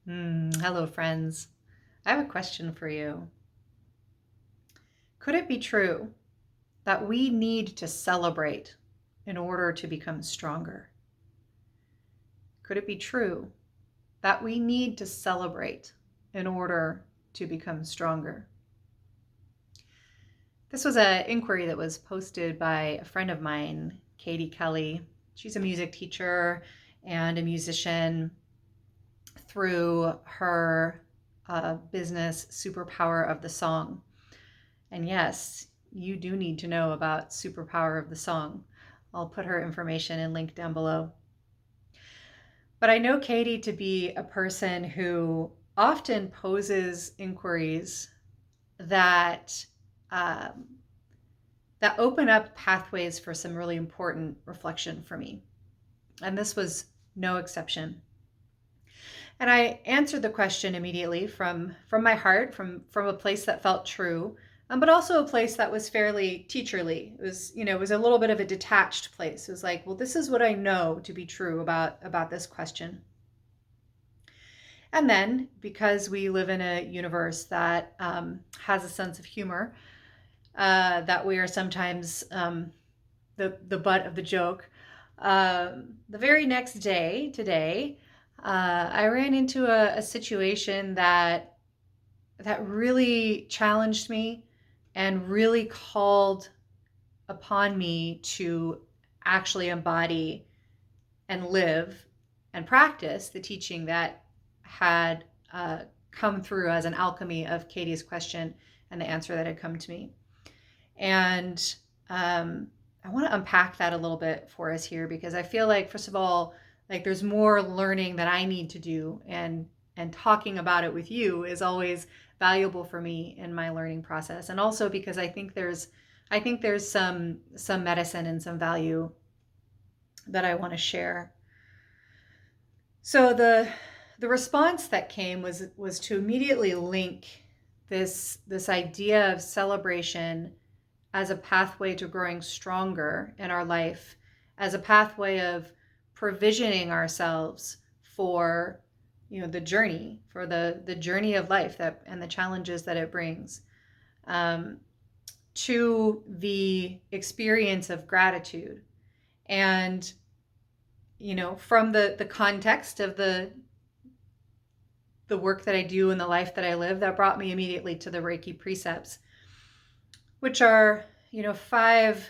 Hello, friends. I have a question for you. Could it be true that we need to celebrate in order to become stronger? Could it be true that we need to celebrate in order to become stronger? This was an inquiry that was posted by a friend of mine, Kadie Kelly. She's a music teacher and a musician through her business, Superpower of the Song. And yes, you do need to know about Superpower of the Song. I'll put her information and link down below. But I know Kadie to be a person who often poses inquiries that that open up pathways for some really important reflection for me. And this was no exception. And I answered the question immediately from my heart, from a place that felt true, but also a place that was fairly teacherly. It was a little bit of a detached place. It was like, well, this is what I know to be true about this question. And then, because we live in a universe that has a sense of humor, that we are sometimes the butt of the joke. The very next day, today, I ran into a situation that really challenged me and really called upon me to actually embody and live and practice the teaching that had come through as an alchemy of Kadie's question and the answer that had come to me. And I want to unpack that a little bit for us here, because I feel like, first of all, like there's more learning that I need to do, and talking about it with you is always valuable for me in my learning process. And also because I think there's some medicine and some value that I want to share. So the response that came was to immediately link this idea of celebration as a pathway to growing stronger in our life, as a pathway of provisioning ourselves for the journey, for the journey of life and the challenges that it brings, to the experience of gratitude. And from the context of the work that I do and the life that I live, that brought me immediately to the Reiki Precepts, which are 5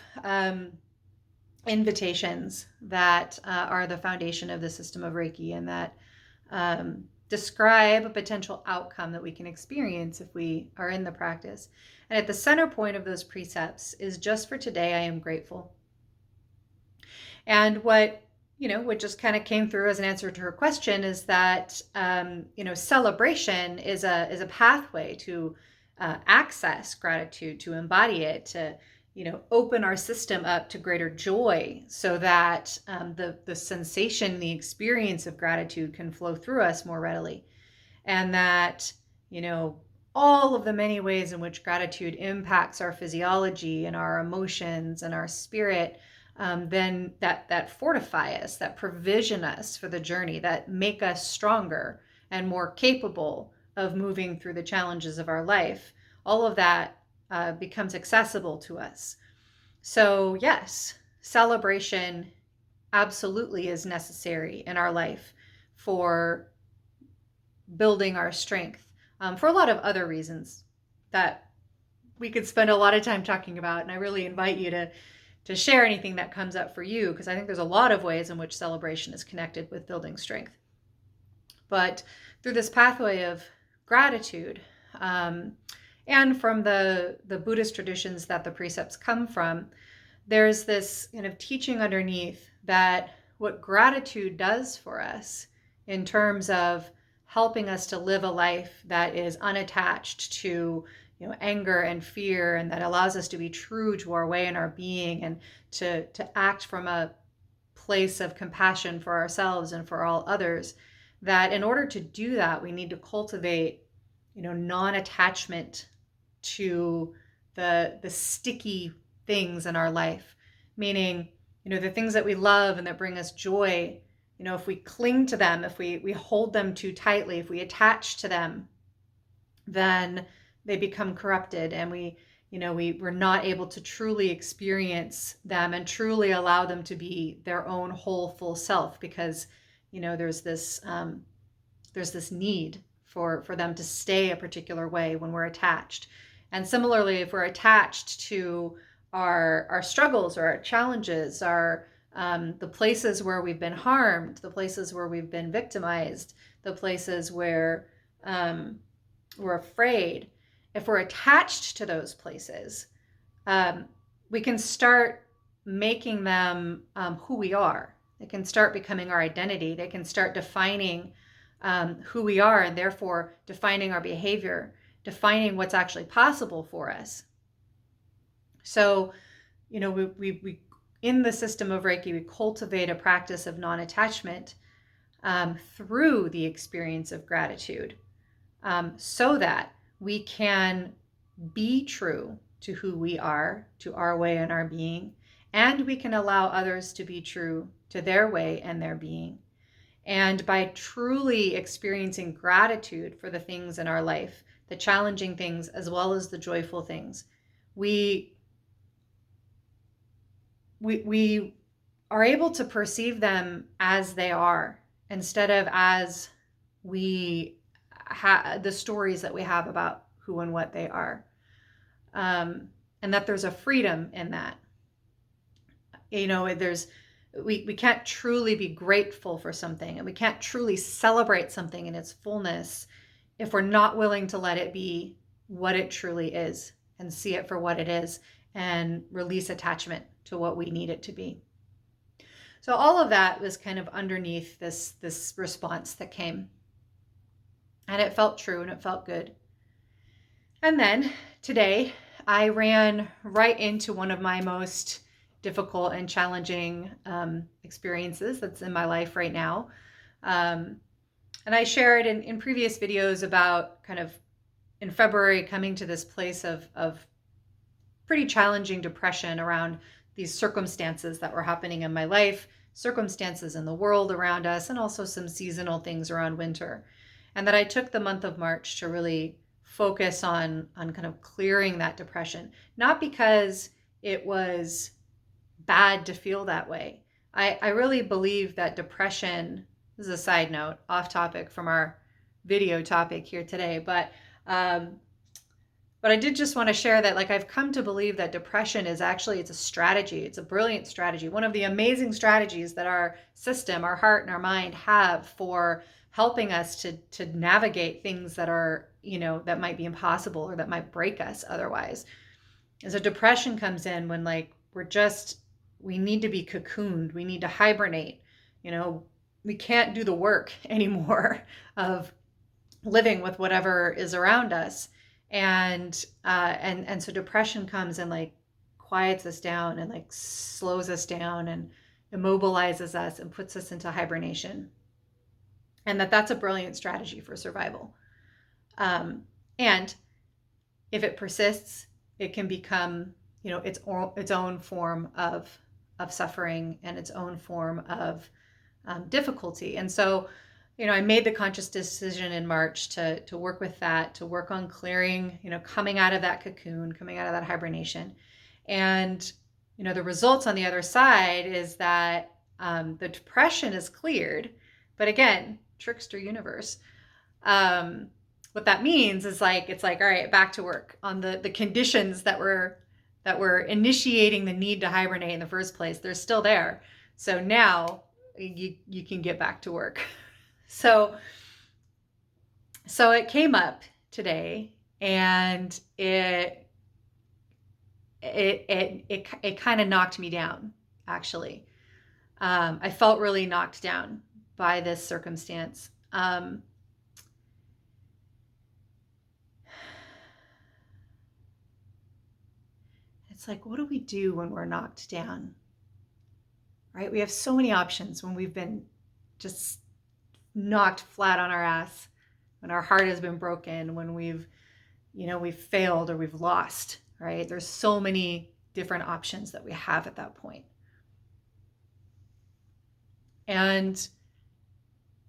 invitations that are the foundation of the system of Reiki, and that describe a potential outcome that we can experience if we are in the practice. And at the center point of those precepts is, just for today, I am grateful. And what just kind of came through as an answer to her question is that celebration is a pathway to access gratitude, to embody it, to open our system up to greater joy, so that the sensation, the experience of gratitude can flow through us more readily. And that all of the many ways in which gratitude impacts our physiology and our emotions and our spirit, then that fortify us, that provision us for the journey, that make us stronger and more capable of moving through the challenges of our life. All of that becomes accessible to us. So yes, celebration absolutely is necessary in our life for building our strength, for a lot of other reasons that we could spend a lot of time talking about. And I really invite you to share anything that comes up for you, because I think there's a lot of ways in which celebration is connected with building strength. But through this pathway of gratitude, and from the Buddhist traditions that the precepts come from, there's this kind of teaching underneath that what gratitude does for us in terms of helping us to live a life that is unattached to anger and fear, and that allows us to be true to our way and our being, and to act from a place of compassion for ourselves and for all others, that in order to do that, we need to cultivate non-attachment to the sticky things in our life. Meaning, the things that we love and that bring us joy, if we cling to them, if we hold them too tightly, if we attach to them, then they become corrupted, and we're not able to truly experience them and truly allow them to be their own whole, full self, because there's this need for them to stay a particular way when we're attached. And similarly, if we're attached to our struggles or our challenges, the places where we've been harmed, the places where we've been victimized, the places where we're afraid, if we're attached to those places, we can start making them who we are. They can start becoming our identity. They can start defining who we are, and therefore defining our behavior, defining what's actually possible for us. So, we in the system of Reiki, we cultivate a practice of non-attachment through the experience of gratitude, so that we can be true to who we are, to our way and our being, and we can allow others to be true to their way and their being. And by truly experiencing gratitude for the things in our life, the challenging things as well as the joyful things, we are able to perceive them as they are, instead of as the stories that we have about who and what they are. And that there's a freedom in that. We can't truly be grateful for something, and we can't truly celebrate something in its fullness if we're not willing to let it be what it truly is and see it for what it is and release attachment to what we need it to be. So all of that was kind of underneath this response that came. And it felt true and it felt good. And then today I ran right into one of my most difficult and challenging experiences that's in my life right now. And I shared in previous videos about kind of in February coming to this place of pretty challenging depression around these circumstances that were happening in my life, circumstances in the world around us, and also some seasonal things around winter. And that I took the month of March to really focus on kind of clearing that depression, not because it was bad to feel that way. I really believe that depression, this is a side note, off topic from our video topic here today, but I did just want to share that, like, I've come to believe that depression is actually, it's a strategy. It's a brilliant strategy. One of the amazing strategies that our system, our heart and our mind have for helping us to navigate things that are, that might be impossible or that might break us otherwise. And so depression comes in when, like, we need to be cocooned. We need to hibernate. We can't do the work anymore of living with whatever is around us. And so depression comes and, like, quiets us down and, like, slows us down and immobilizes us and puts us into hibernation. And that's a brilliant strategy for survival. And if it persists, it can become, its own form of suffering and its own form of difficulty. And so, I made the conscious decision in March to work with that, to work on clearing, coming out of that cocoon, coming out of that hibernation. And, the results on the other side is that the depression is cleared. But again, trickster universe. What that means is, like, it's like, all right, back to work on the conditions that were initiating the need to hibernate in the first place. They're still there. So now you can get back to work. So it came up today, and it kind of knocked me down, actually. I felt really knocked down by this circumstance. It's like, what do we do when we're knocked down? Right? We have so many options when we've been just knocked flat on our ass, when our heart has been broken, when we've failed or we've lost, right? There's so many different options that we have at that point. And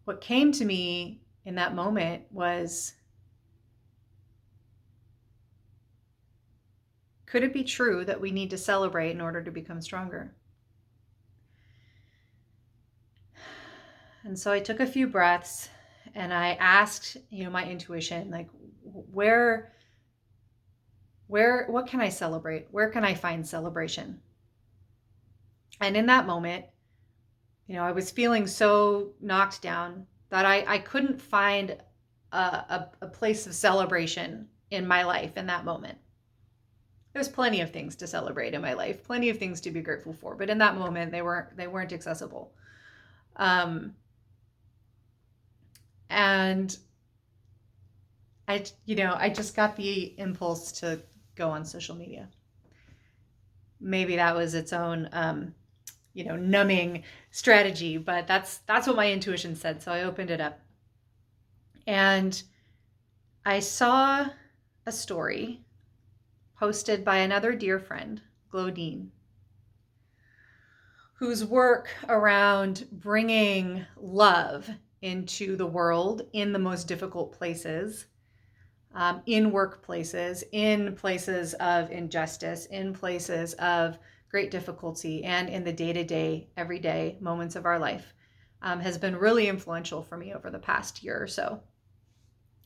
what came to me in that moment was, could it be true that we need to celebrate in order to become stronger? And so I took a few breaths and I asked, my intuition, like, what can I celebrate? Where can I find celebration? And in that moment, I was feeling so knocked down that I couldn't find a place of celebration in my life in that moment. There's plenty of things to celebrate in my life, plenty of things to be grateful for, but in that moment they weren't accessible. And I just got the impulse to go on social media. Maybe that was its own numbing strategy, but that's what my intuition said. So I opened it up and I saw a story posted by another dear friend, Glodean, whose work around bringing love into the world in the most difficult places, in workplaces, in places of injustice, in places of great difficulty, and in the day-to-day, everyday moments of our life, has been really influential for me over the past year or so.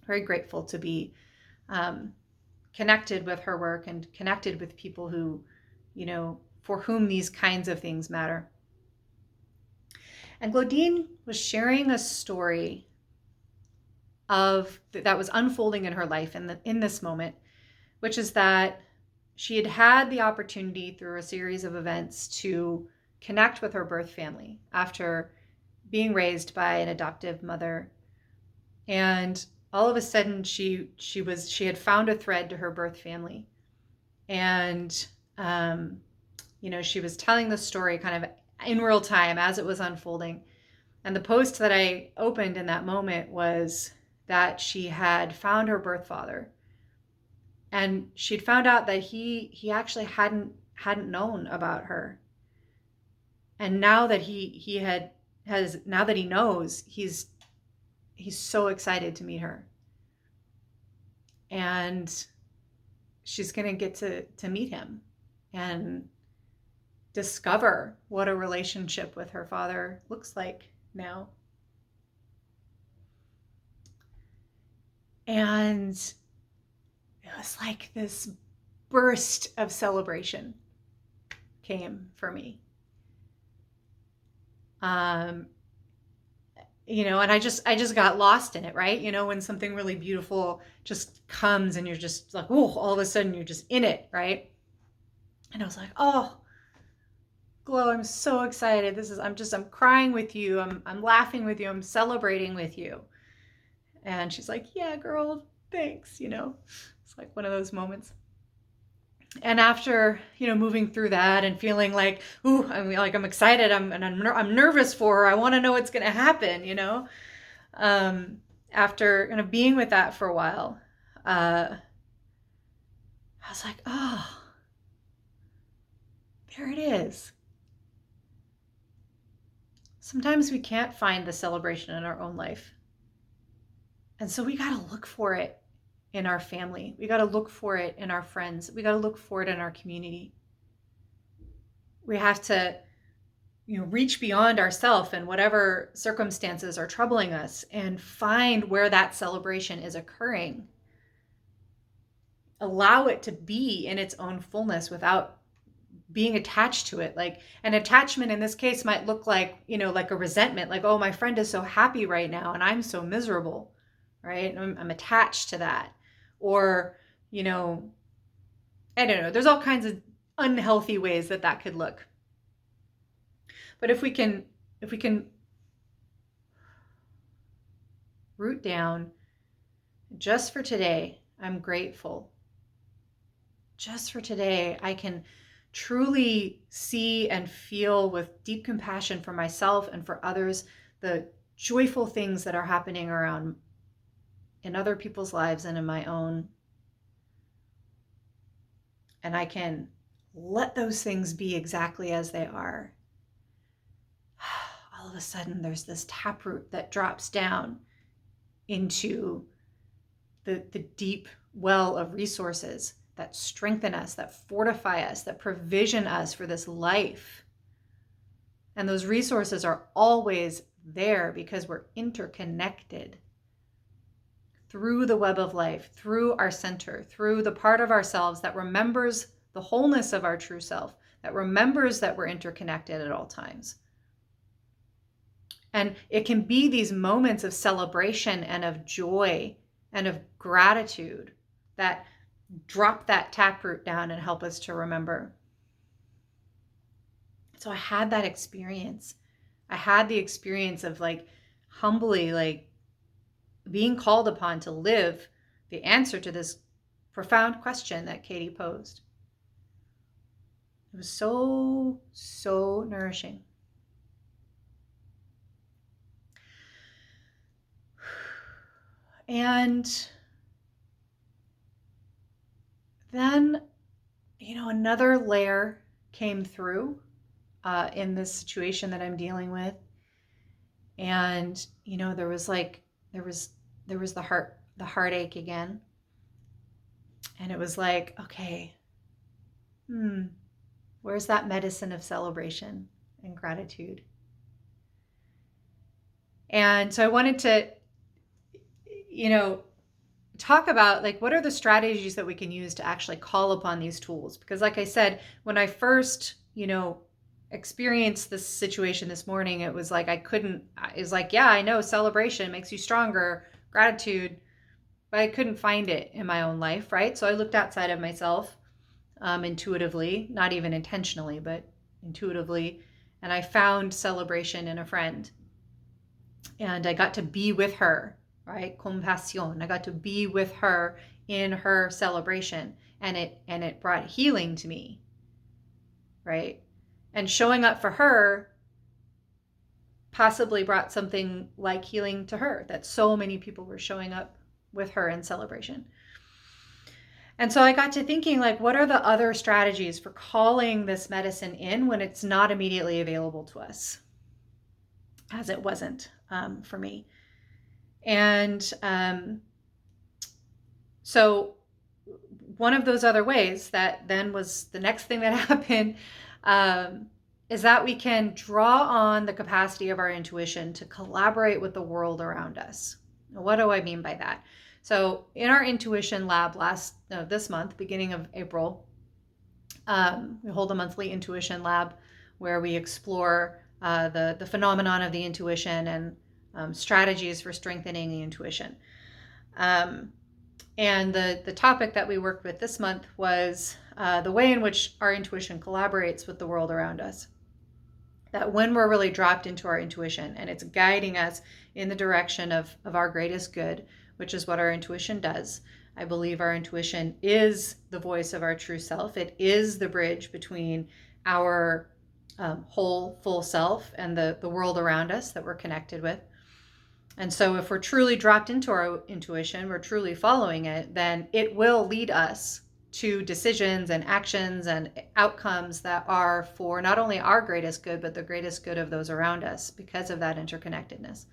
Very grateful to be connected with her work and connected with people who, for whom these kinds of things matter. And Glodean was sharing a story that was unfolding in her life in this moment, which is that she had had the opportunity through a series of events to connect with her birth family after being raised by an adoptive mother. And all of a sudden she had found a thread to her birth family. And, she was telling the story kind of in real time as it was unfolding. And the post that I opened in that moment was that she had found her birth father. And she'd found out that he actually hadn't known about her. And now that now that he knows, he's so excited to meet her. And she's going to get to meet him and discover what a relationship with her father looks like now. And it was like this burst of celebration came for me. And I just got lost in it, right? When something really beautiful just comes and you're just like, oh, all of a sudden you're just in it, right? And I was like, oh, Glo, I'm so excited. I'm crying with you. I'm laughing with you. I'm celebrating with you. And she's like, yeah, girl, thanks. It's like one of those moments. And after, moving through that and feeling like, ooh, I'm excited. I'm nervous for her. I want to know what's going to happen, after kind of being with that for a while, I was like, oh, there it is. Sometimes we can't find the celebration in our own life. And so we got to look for it in our family. We got to look for it in our friends. We got to look for it in our community. We have to, reach beyond ourselves and whatever circumstances are troubling us and find where that celebration is occurring. Allow it to be in its own fullness without being attached to it. Like an attachment in this case might look like, like a resentment, like, oh, my friend is so happy right now and I'm so miserable, right? I'm attached to that. Or, I don't know, there's all kinds of unhealthy ways that could look. But if we can root down, just for today, I'm grateful. Just for today, I can truly see and feel with deep compassion for myself and for others the joyful things that are happening around in other people's lives and in my own. And I can let those things be exactly as they are. of a sudden there's this taproot that drops down into the deep well of resources that strengthen us, that fortify us, that provision us for this life. And those resources are always there because we're interconnected through the web of life, through our center, through the part of ourselves that remembers the wholeness of our true self, that remembers that we're interconnected at all times. And it can be these moments of celebration and of joy and of gratitude that drop that taproot down and help us to remember. So I had that experience. I had the experience of humbly being called upon to live the answer to this profound question that Kadie posed. It was so, so nourishing. And then, another layer came through in this situation that I'm dealing with. And, there was the heartache again. And it was like, okay, where's that medicine of celebration and gratitude? And so I wanted to, talk about what are the strategies that we can use to actually call upon these tools? Because like I said, when I first, experienced this situation this morning, it was like, yeah, I know celebration makes you stronger, gratitude, but I couldn't find it in my own life, right? So I looked outside of myself intuitively, not even intentionally, but intuitively. And I found celebration in a friend. And I got to be with her, right? Compasión. I got to be with her in her celebration. And it brought healing to me, right? And showing up for her possibly brought something like healing to her, that so many people were showing up with her in celebration. And so I got to thinking, what are the other strategies for calling this medicine in when it's not immediately available to us, as it wasn't for me. And so one of those other ways that then was the next thing that happened is that we can draw on the capacity of our intuition to collaborate with the world around us. Now, what do I mean by that? So in our intuition lab this month, beginning of April, we hold a monthly intuition lab where we explore the phenomenon of the intuition and strategies for strengthening the intuition. And the topic that we worked with this month was the way in which our intuition collaborates with the world around us. That when we're really dropped into our intuition and it's guiding us in the direction of our greatest good, which is what our intuition does. I believe our intuition is the voice of our true self. It is the bridge between our whole, full self and the world around us that we're connected with. And so if we're truly dropped into our intuition, we're truly following it, then it will lead us to decisions and actions and outcomes that are for not only our greatest good, but the greatest good of those around us because of that interconnectedness.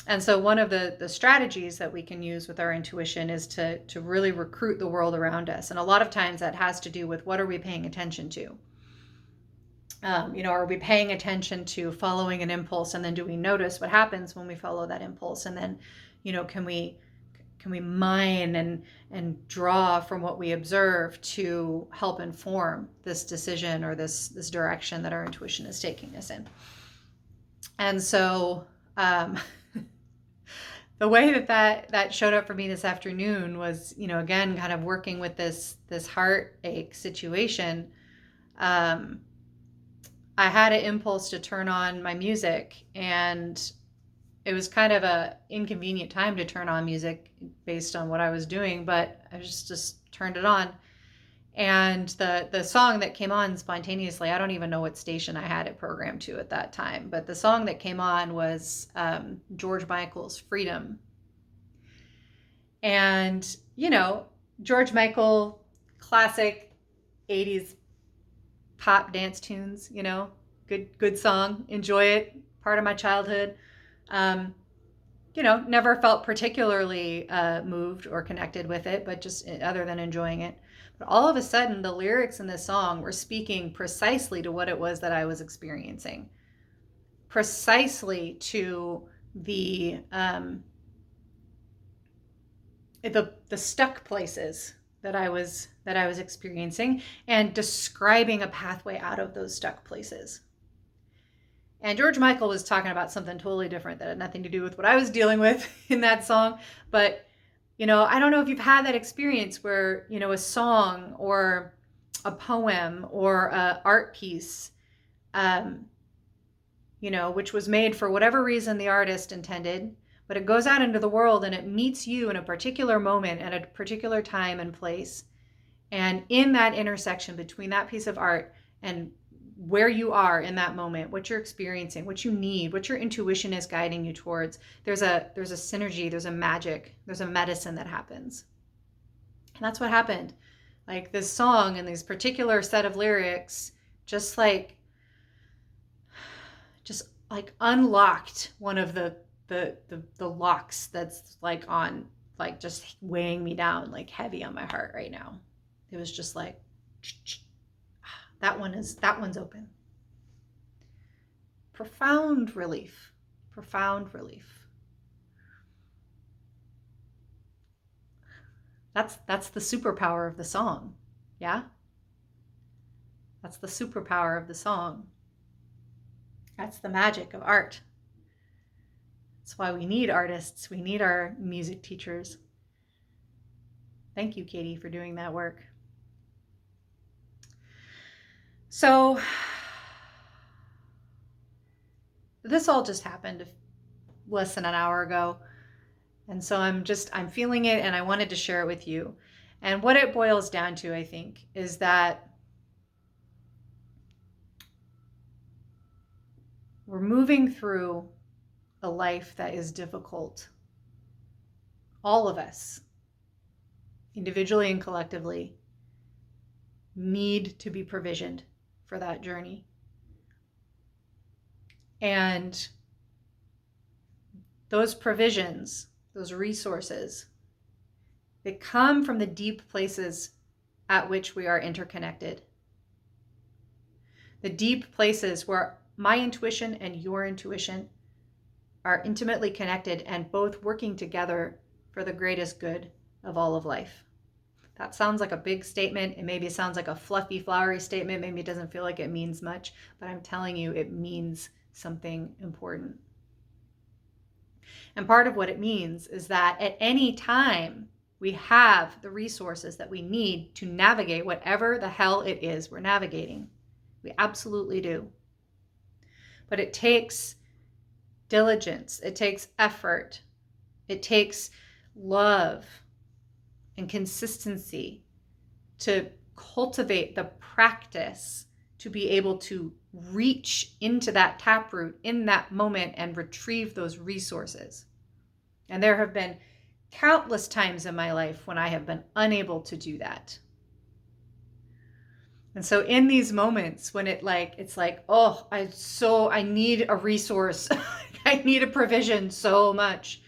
And so one of the strategies that we can use with our intuition is to really recruit the world around us. And a lot of times that has to do with what are we paying attention to? Are we paying attention to following an impulse, and then do we notice what happens when we follow that impulse? And then, can we mine and draw from what we observe to help inform this decision or this direction that our intuition is taking us in? And so the way that showed up for me this afternoon was, again, kind of working with this heartache situation. I had an impulse to turn on my music, and it was kind of a inconvenient time to turn on music based on what I was doing, but I just turned it on. And the song that came on spontaneously, I don't even know what station I had it programmed to at that time, but the song that came on was George Michael's Freedom. And, George Michael, classic 80s pop dance tunes, good song, enjoy it, part of my childhood. Never felt particularly moved or connected with it, but just other than enjoying it. But all of a sudden, the lyrics in this song were speaking precisely to what it was that I was experiencing, precisely to the stuck places that I was experiencing, and describing a pathway out of those stuck places. And George Michael was talking about something totally different that had nothing to do with what I was dealing with in that song. But, I don't know if you've had that experience where, a song or a poem or an art piece, which was made for whatever reason the artist intended, but it goes out into the world and it meets you in a particular moment at a particular time and place. And in that intersection between that piece of art and where you are in that moment, what you're experiencing, what you need, what your intuition is guiding you towards, there's a synergy, there's a magic, there's a medicine that happens. And that's what happened. Like this song and these particular set of lyrics just unlocked one of the locks that's like on, like just weighing me down, like heavy on my heart right now. It was just like, that one's open. Profound relief. Profound relief. That's the superpower of the song. Yeah? That's the superpower of the song. That's the magic of art. That's why we need artists. We need our music teachers. Thank you, Kadie, for doing that work. So this all just happened less than an hour ago. And so I'm feeling it, and I wanted to share it with you. And what it boils down to, I think, is that we're moving through a life that is difficult. All of us, individually and collectively, need to be provisioned for that journey. And those provisions, those resources, they come from the deep places at which we are interconnected. The deep places where my intuition and your intuition are intimately connected and both working together for the greatest good of all of life. That sounds like a big statement. It maybe sounds like a fluffy, flowery statement. Maybe it doesn't feel like it means much, but I'm telling you, it means something important. And part of what it means is that at any time, we have the resources that we need to navigate whatever the hell it is we're navigating. We absolutely do. But it takes diligence. It takes effort. It takes love and consistency to cultivate the practice to be able to reach into that taproot in that moment and retrieve those resources. And there have been countless times in my life when I have been unable to do that. And so in these moments when it's like, oh, I need a resource. I need a provision so much.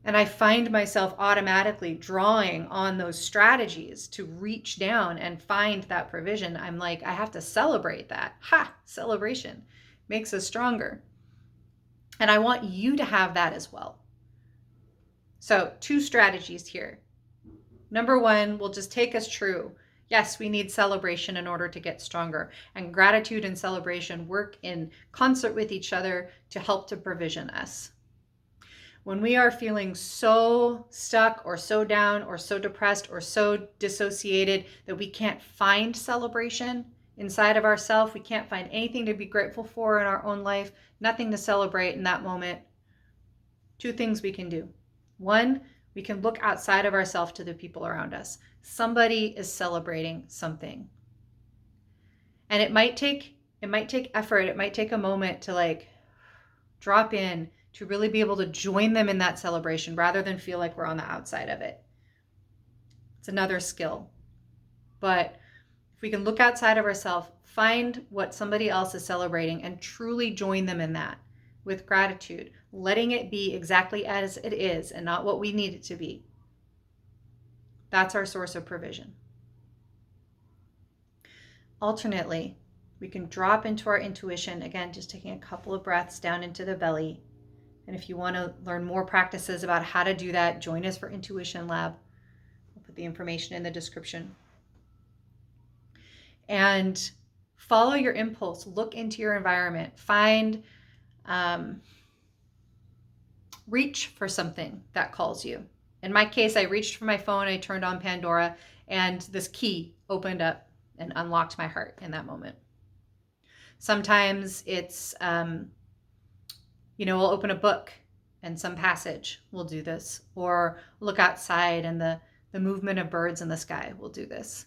And I find myself automatically drawing on those strategies to reach down and find that provision. I'm like, I have to celebrate that. Celebration makes us stronger. And I want you to have that as well. So 2 strategies here. Number 1 will just take us true. Yes, we need celebration in order to get stronger. And gratitude and celebration work in concert with each other to help to provision us. When we are feeling so stuck or so down or so depressed or so dissociated that we can't find celebration inside of ourselves, we can't find anything to be grateful for in our own life, nothing to celebrate in that moment, 2 things we can do. 1, we can look outside of ourselves to the people around us. Somebody is celebrating something. And it might take effort. It might take a moment to drop in, to really be able to join them in that celebration rather than feel like we're on the outside of it. It's another skill. But if we can look outside of ourselves, find what somebody else is celebrating and truly join them in that, with gratitude, letting it be exactly as it is and not what we need it to be. That's our source of provision. Alternately, we can drop into our intuition, again, just taking a couple of breaths down into the belly. And if you want to learn more practices about how to do that, join us for Intuition Lab. I'll put the information in the description. And follow your impulse. Look into your environment. Find, reach for something that calls you. In my case, I reached for my phone, I turned on Pandora, and this key opened up and unlocked my heart in that moment. Sometimes it's, we'll open a book and some passage will do this, or look outside and the movement of birds in the sky will do this.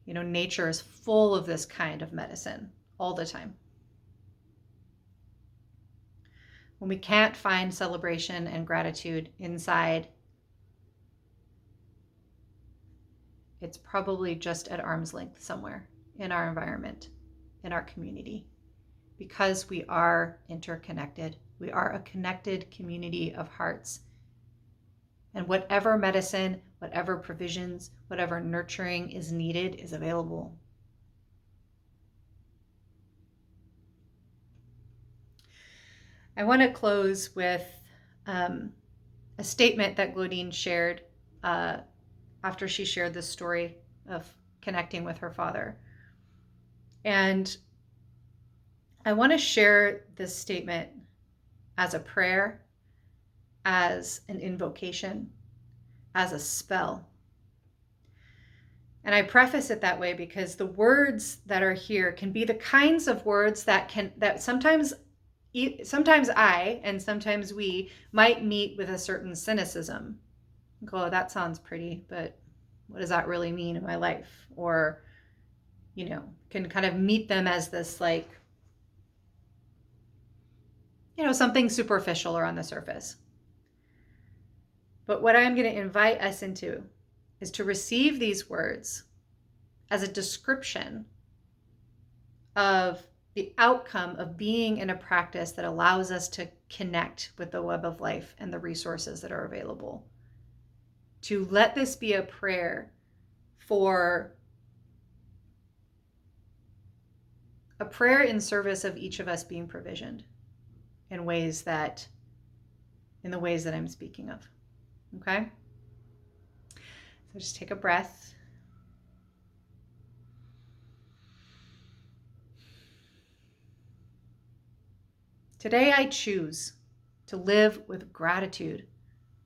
Nature is full of this kind of medicine all the time. When we can't find celebration and gratitude inside, it's probably just at arm's length somewhere in our environment, in our community, because we are interconnected. We are a connected community of hearts. And whatever medicine, whatever provisions, whatever nurturing is needed is available. I want to close with a statement that Glodean shared after she shared this story of connecting with her father. And I want to share this statement as a prayer, as an invocation, as a spell. And I preface it that way because the words that are here can be the kinds of words that sometimes I and sometimes we might meet with a certain cynicism. Go, oh, that sounds pretty, but what does that really mean in my life? Or, can kind of meet them as this something superficial or on the surface. But what I'm going to invite us into is to receive these words as a description of the outcome of being in a practice that allows us to connect with the web of life and the resources that are available. To let this be a prayer for a prayer in service of each of us being provisioned in the ways that I'm speaking of. Okay? So just take a breath. Today I choose to live with gratitude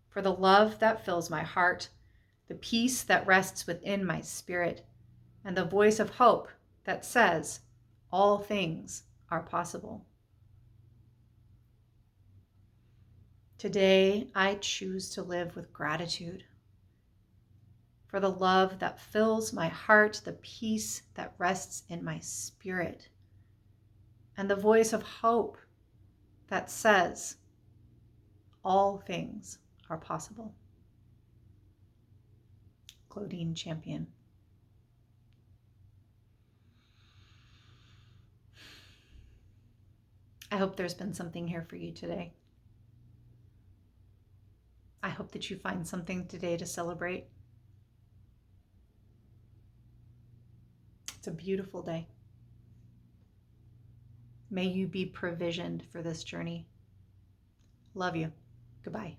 for the love that fills my heart, the peace that rests within my spirit, and the voice of hope that says, all things are possible. Today, I choose to live with gratitude for the love that fills my heart, the peace that rests in my spirit, and the voice of hope that says, all things are possible. Glodean Champion. I hope there's been something here for you today. I hope that you find something today to celebrate. It's a beautiful day. May you be provisioned for this journey. Love you. Goodbye.